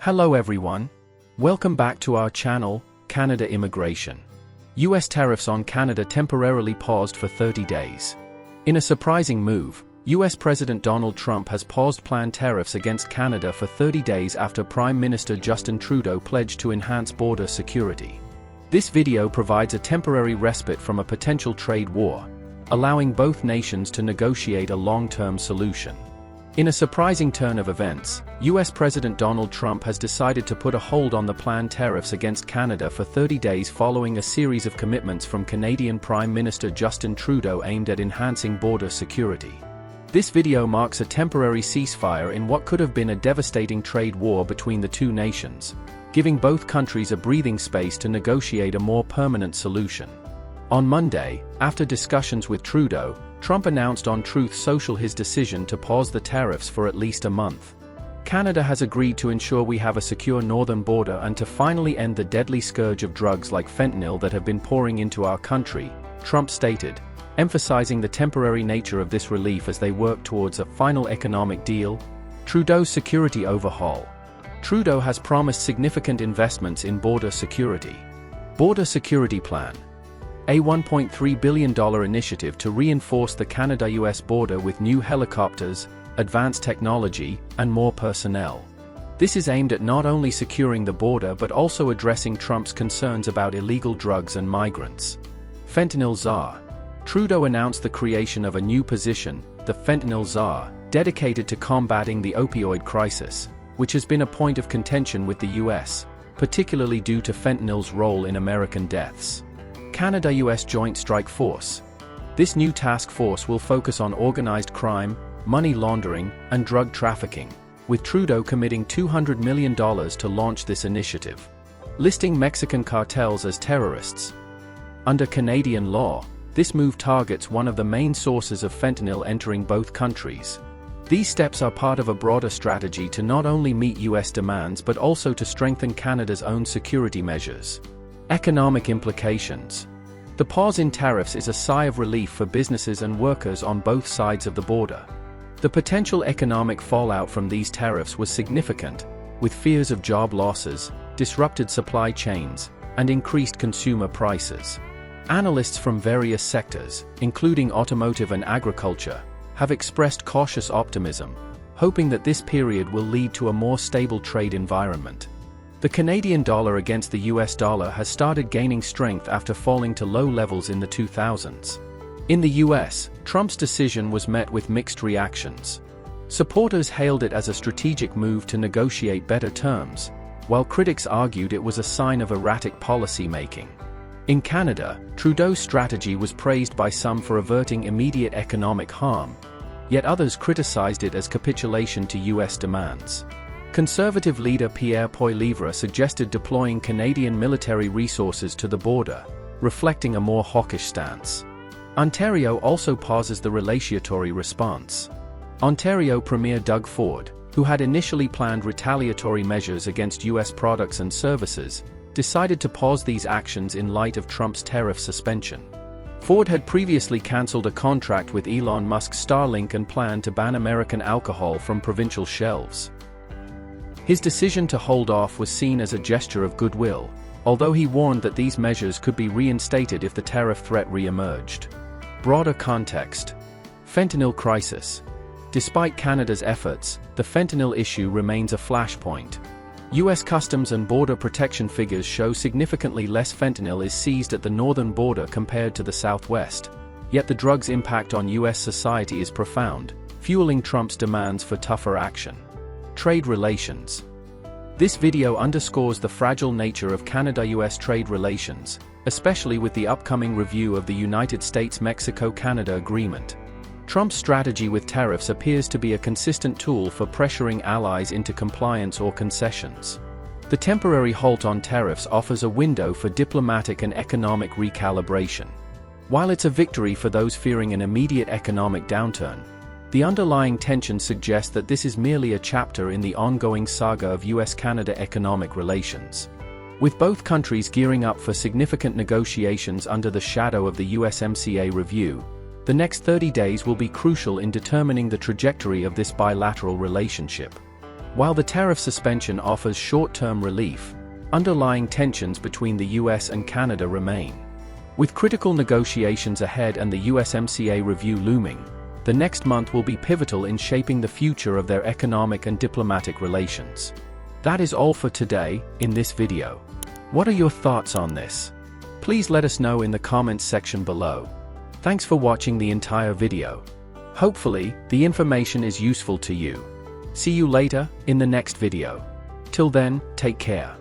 Hello everyone. Welcome back to our channel, Canada Immigration. US tariffs on Canada temporarily paused for 30 days. In a surprising move, US President Donald Trump has paused planned tariffs against Canada for 30 days after Prime Minister Justin Trudeau pledged to enhance border security. This video provides a temporary respite from a potential trade war, allowing both nations to negotiate a long-term solution. In a surprising turn of events, US President Donald Trump has decided to put a hold on the planned tariffs against Canada for 30 days following a series of commitments from Canadian Prime Minister Justin Trudeau aimed at enhancing border security. This video marks a temporary ceasefire in what could have been a devastating trade war between the two nations, giving both countries a breathing space to negotiate a more permanent solution. On Monday, after discussions with Trudeau, Trump announced on Truth Social his decision to pause the tariffs for at least a month. Canada has agreed to ensure we have a secure northern border and to finally end the deadly scourge of drugs like fentanyl that have been pouring into our country, Trump stated, emphasizing the temporary nature of this relief as they work towards a final economic deal. Trudeau's security overhaul. Trudeau has promised significant investments in border security. Border Security Plan. A $1.3 billion initiative to reinforce the Canada-US border with new helicopters, advanced technology, and more personnel. This is aimed at not only securing the border but also addressing Trump's concerns about illegal drugs and migrants. Fentanyl Czar. Trudeau announced the creation of a new position, the Fentanyl Czar, dedicated to combating the opioid crisis, which has been a point of contention with the US, particularly due to fentanyl's role in American deaths. Canada-US Joint Strike Force. This new task force will focus on organized crime, money laundering, and drug trafficking, with Trudeau committing $200 million to launch this initiative, listing Mexican cartels as terrorists. Under Canadian law, this move targets one of the main sources of fentanyl entering both countries. These steps are part of a broader strategy to not only meet US demands but also to strengthen Canada's own security measures. Economic implications. The pause in tariffs is a sigh of relief for businesses and workers on both sides of the border. The potential economic fallout from these tariffs was significant, with fears of job losses, disrupted supply chains, and increased consumer prices. Analysts from various sectors, including automotive and agriculture, have expressed cautious optimism, hoping that this period will lead to a more stable trade environment. The Canadian dollar against the US dollar has started gaining strength after falling to low levels in the 2000s. In the US, Trump's decision was met with mixed reactions. Supporters hailed it as a strategic move to negotiate better terms, while critics argued it was a sign of erratic policy-making. In Canada, Trudeau's strategy was praised by some for averting immediate economic harm, yet others criticized it as capitulation to US demands. Conservative leader Pierre Poilievre suggested deploying Canadian military resources to the border, reflecting a more hawkish stance. Ontario also pauses the retaliatory response. Ontario Premier Doug Ford, who had initially planned retaliatory measures against US products and services, decided to pause these actions in light of Trump's tariff suspension. Ford had previously cancelled a contract with Elon Musk's Starlink and planned to ban American alcohol from provincial shelves. His decision to hold off was seen as a gesture of goodwill, although he warned that these measures could be reinstated if the tariff threat re-emerged. Broader context. Fentanyl crisis. Despite Canada's efforts, the fentanyl issue remains a flashpoint. US Customs and Border Protection figures show significantly less fentanyl is seized at the northern border compared to the southwest, yet the drug's impact on US society is profound, fueling Trump's demands for tougher action. Trade relations. This video underscores the fragile nature of Canada-US trade relations, especially with the upcoming review of the United States-Mexico-Canada Agreement. Trump's strategy with tariffs appears to be a consistent tool for pressuring allies into compliance or concessions. The temporary halt on tariffs offers a window for diplomatic and economic recalibration. While it's a victory for those fearing an immediate economic downturn, the underlying tension suggests that this is merely a chapter in the ongoing saga of US-Canada economic relations. With both countries gearing up for significant negotiations under the shadow of the USMCA review, the next 30 days will be crucial in determining the trajectory of this bilateral relationship. While the tariff suspension offers short-term relief, underlying tensions between the US and Canada remain. With critical negotiations ahead and the USMCA review looming, the next month will be pivotal in shaping the future of their economic and diplomatic relations. That is all for today, in this video. What are your thoughts on this? Please let us know in the comments section below. Thanks for watching the entire video. Hopefully, the information is useful to you. See you later, in the next video. Till then, take care.